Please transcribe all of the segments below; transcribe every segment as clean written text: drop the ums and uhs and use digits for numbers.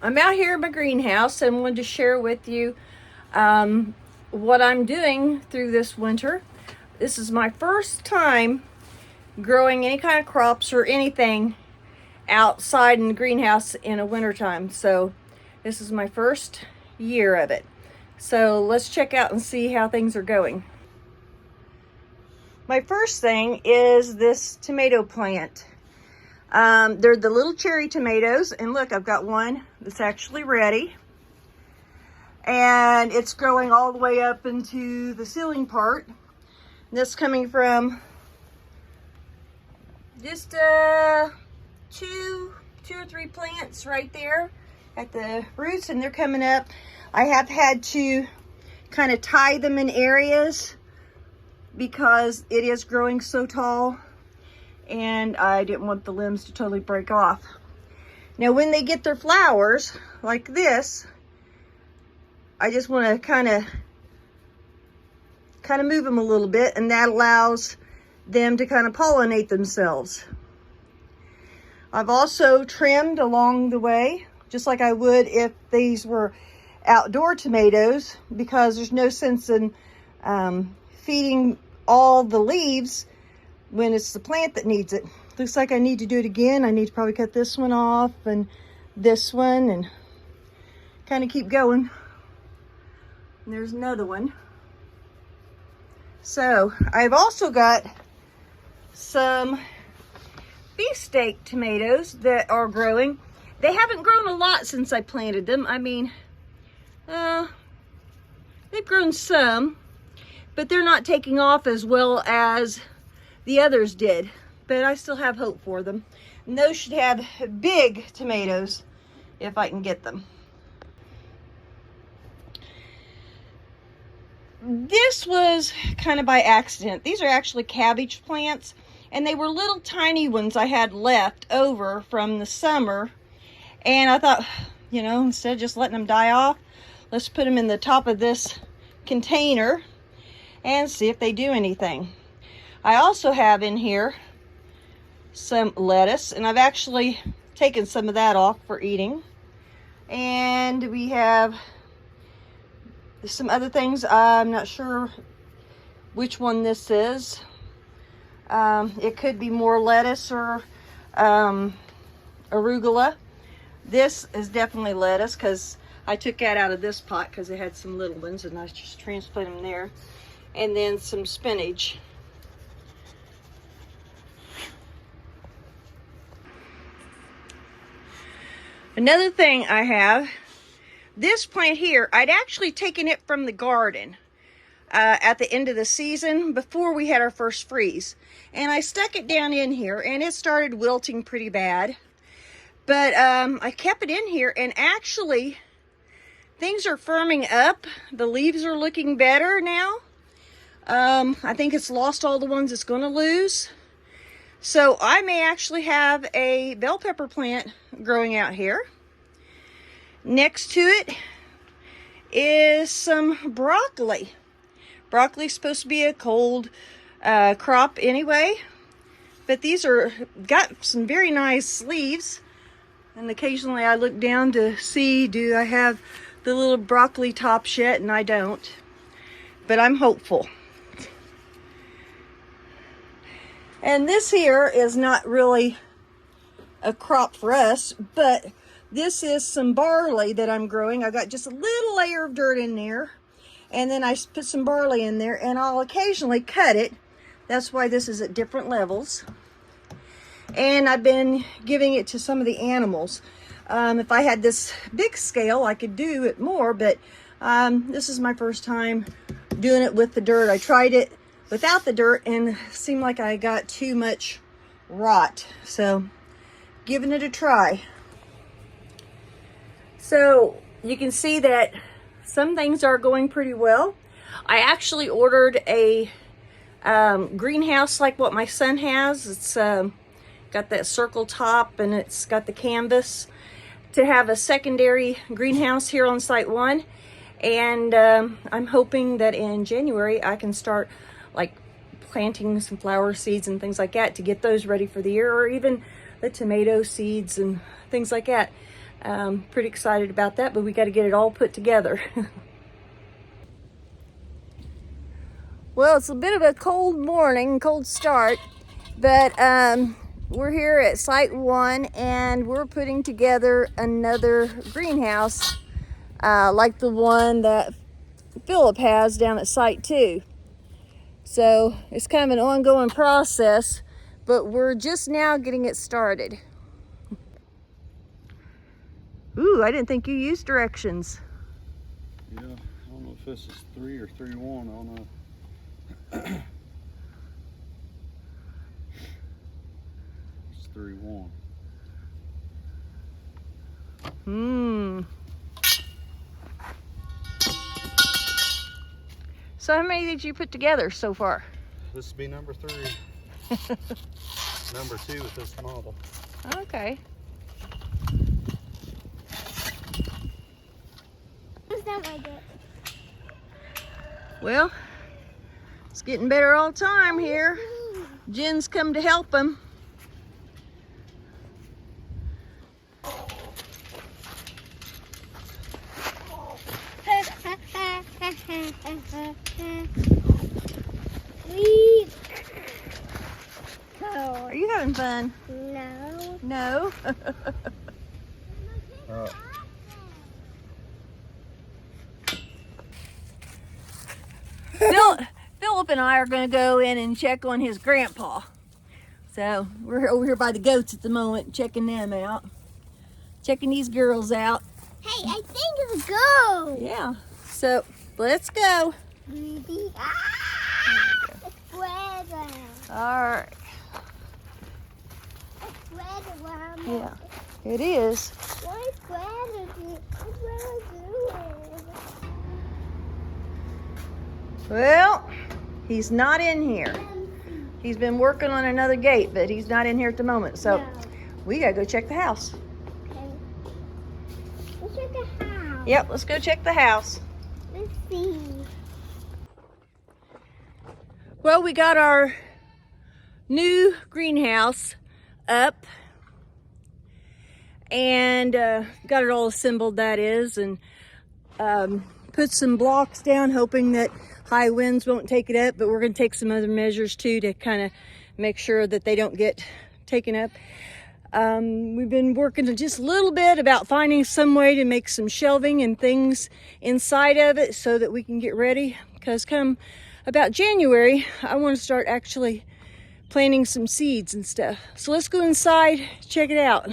I'm out here in my greenhouse and wanted to share with you what I'm doing through this winter. This is my first time growing any kind of crops or anything outside in the greenhouse in a wintertime. So this is my first year of it. So let's check out and see how things are going. My first thing is this tomato plant. They're the little cherry tomatoes, and look, I've got one that's actually ready, and it's growing all the way up into the ceiling part. And this coming from just two or three plants right there at the roots, and they're coming up. I have had to kind of tie them in areas because it is growing so tall, and I didn't want the limbs to totally break off. Now when they get their flowers like this, I just want to kind of move them a little bit, and that allows them to kind of pollinate themselves. I've also trimmed along the way, just like I would if these were outdoor tomatoes, because there's no sense in feeding all the leaves when it's the plant that needs it. Looks like I need to do it again. I need to probably cut this one off and this one and kind of keep going. And there's another one. So I've also got some beefsteak tomatoes that are growing. They haven't grown a lot since I planted them. I mean, they've grown some, but they're not taking off as well as the others did. But I still have hope for them. And those should have big tomatoes if I can get them. This was kind of by accident. These are actually cabbage plants, and they were little tiny ones I had left over from the summer. And I thought, you know, instead of just letting them die off, let's put them in the top of this container and see if they do anything. I also have in here some lettuce, and I've actually taken some of that off for eating. And we have some other things. I'm not sure which one this is. It could be more lettuce or arugula. This is definitely lettuce because I took that out of this pot because it had some little ones, and I just transplanted them there. And then some spinach. Another thing I have, this plant here, I'd actually taken it from the garden at the end of the season before we had our first freeze. And I stuck it down in here, and it started wilting pretty bad. But I kept it in here, and actually things are firming up. The leaves are looking better now. I think it's lost all the ones it's going to lose. So I may actually have a bell pepper plant growing out here. Next to it is some broccoli. Broccoli's supposed to be a cold crop anyway, but these are got some very nice leaves. And occasionally I look down to see, do I have the little broccoli tops yet? And I don't, but I'm hopeful. And this here is not really a crop for us, but this is some barley that I'm growing. I got just a little layer of dirt in there, and then I put some barley in there, and I'll occasionally cut it. That's why this is at different levels. And I've been giving it to some of the animals. If I had this big scale, I could do it more, but this is my first time doing it with the dirt. I tried it without the dirt, and it seemed like I got too much rot. So, giving it a try. So, you can see that some things are going pretty well. I actually ordered a greenhouse like what my son has. It's got that circle top, and it's got the canvas to have a secondary greenhouse here on site one. And I'm hoping that in January I can start like planting some flower seeds and things like that to get those ready for the year, or even the tomato seeds and things like that. Pretty excited about that, but we got to get it all put together. Well, it's a bit of a cold morning, cold start, but we're here at Site 1 and we're putting together another greenhouse like the one that Philip has down at Site 2. So it's kind of an ongoing process, but we're just now getting it started. Ooh, I didn't think you used directions. Yeah, I don't know if this is 3 or 3-1, I don't know. It's 3-1. So how many did you put together so far? This will be number 3. Number 2 with this model. Okay. Well, it's getting better all the time here. Jen's come to help him. Are you having fun? No. No? Philip and I are going to go in and check on his grandpa. So we're over here by the goats at the moment, checking them out. Checking these girls out. Hey, I think it's go. Yeah. So let's go. All right. Yeah, it is. Well, he's not in here. He's been working on another gate, but he's not in here at the moment. So we gotta go check the house. Okay. Let's check the house. Yep, let's go check the house. Let's see. Well, we got our new greenhouse up and got it all assembled, that is, and put some blocks down hoping that high winds won't take it up, but we're going to take some other measures too to kind of make sure that they don't get taken up. We've been working just a little bit about finding some way to make some shelving and things inside of it so that we can get ready, because come about January I want to start actually planting some seeds and stuff. So let's go inside, check it out.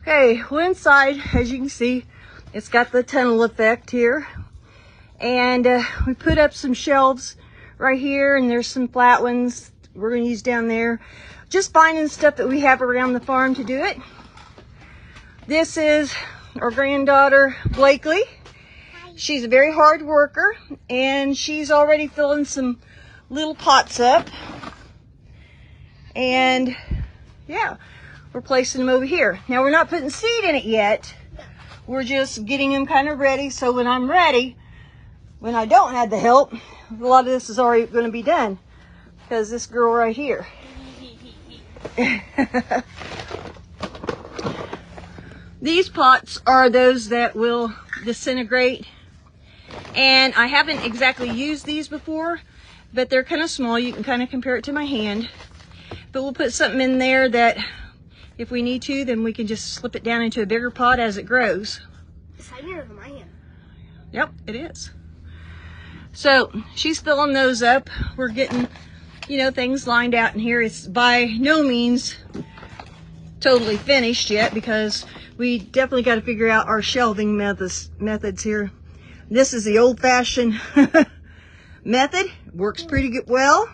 Okay, well, inside, as you can see, it's got the tunnel effect here. And we put up some shelves right here, and there's some flat ones we're going to use down there. Just finding stuff that we have around the farm to do it. This is our granddaughter, Blakely. She's a very hard worker, and she's already filling some little pots up. And yeah, we're placing them over here. Now, we're not putting seed in it yet. We're just getting them kind of ready, so when I'm ready, when I don't have the help, a lot of this is already going to be done, because this girl right here. These pots are those that will disintegrate, and I haven't exactly used these before, but they're kind of small. You can kind of compare it to my hand, but we'll put something in there that if we need to, then we can just slip it down into a bigger pot as it grows. It's tinier than my hand. Yep, it is. So she's filling those up. We're getting, you know, things lined out in here. It's by no means totally finished yet, because we definitely got to figure out our shelving methods here. This is the old-fashioned method. Works pretty good, well,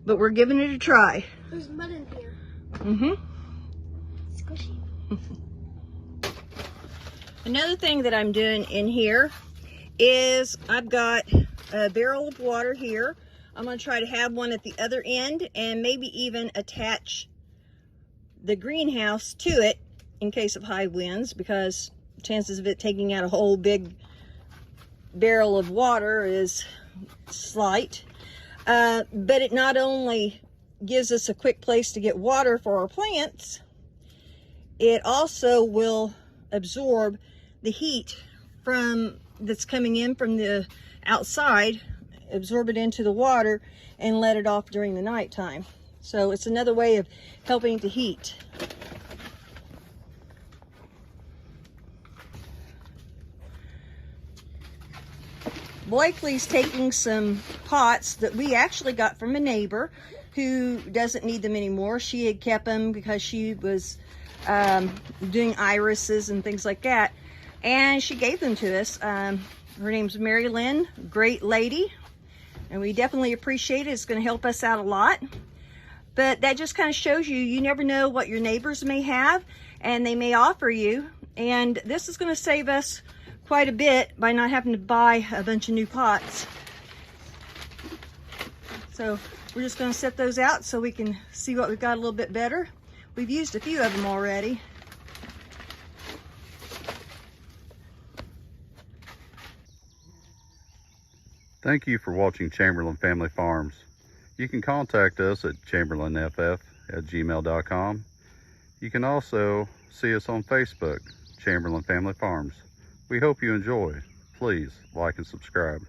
but we're giving it a try. There's mud in here. Mm-hmm. Squishy. Another thing that I'm doing in here is I've got a barrel of water here. I'm going to try to have one at the other end and maybe even attach the greenhouse to it in case of high winds, because chances of it taking out a whole big barrel of water is slight. But it not only gives us a quick place to get water for our plants, it also will absorb the heat that's coming in from the outside, absorb it into the water and let it off during the nighttime. So it's another way of helping to heat. Blakely's taking some pots that we actually got from a neighbor who doesn't need them anymore. She had kept them because she was doing irises and things like that, and she gave them to us. Her name's Mary Lynn, great lady, and we definitely appreciate it. It's going to help us out a lot. But that just kind of shows you, you never know what your neighbors may have and they may offer you, and this is going to save us quite a bit by not having to buy a bunch of new pots. So we're just going to set those out so we can see what we've got a little bit better. We've used a few of them already. Thank you for watching Chamberlain Family Farms. You can contact us at chamberlainff@gmail.com. You can also see us on Facebook, Chamberlain Family Farms. We hope you enjoy. Please like and subscribe.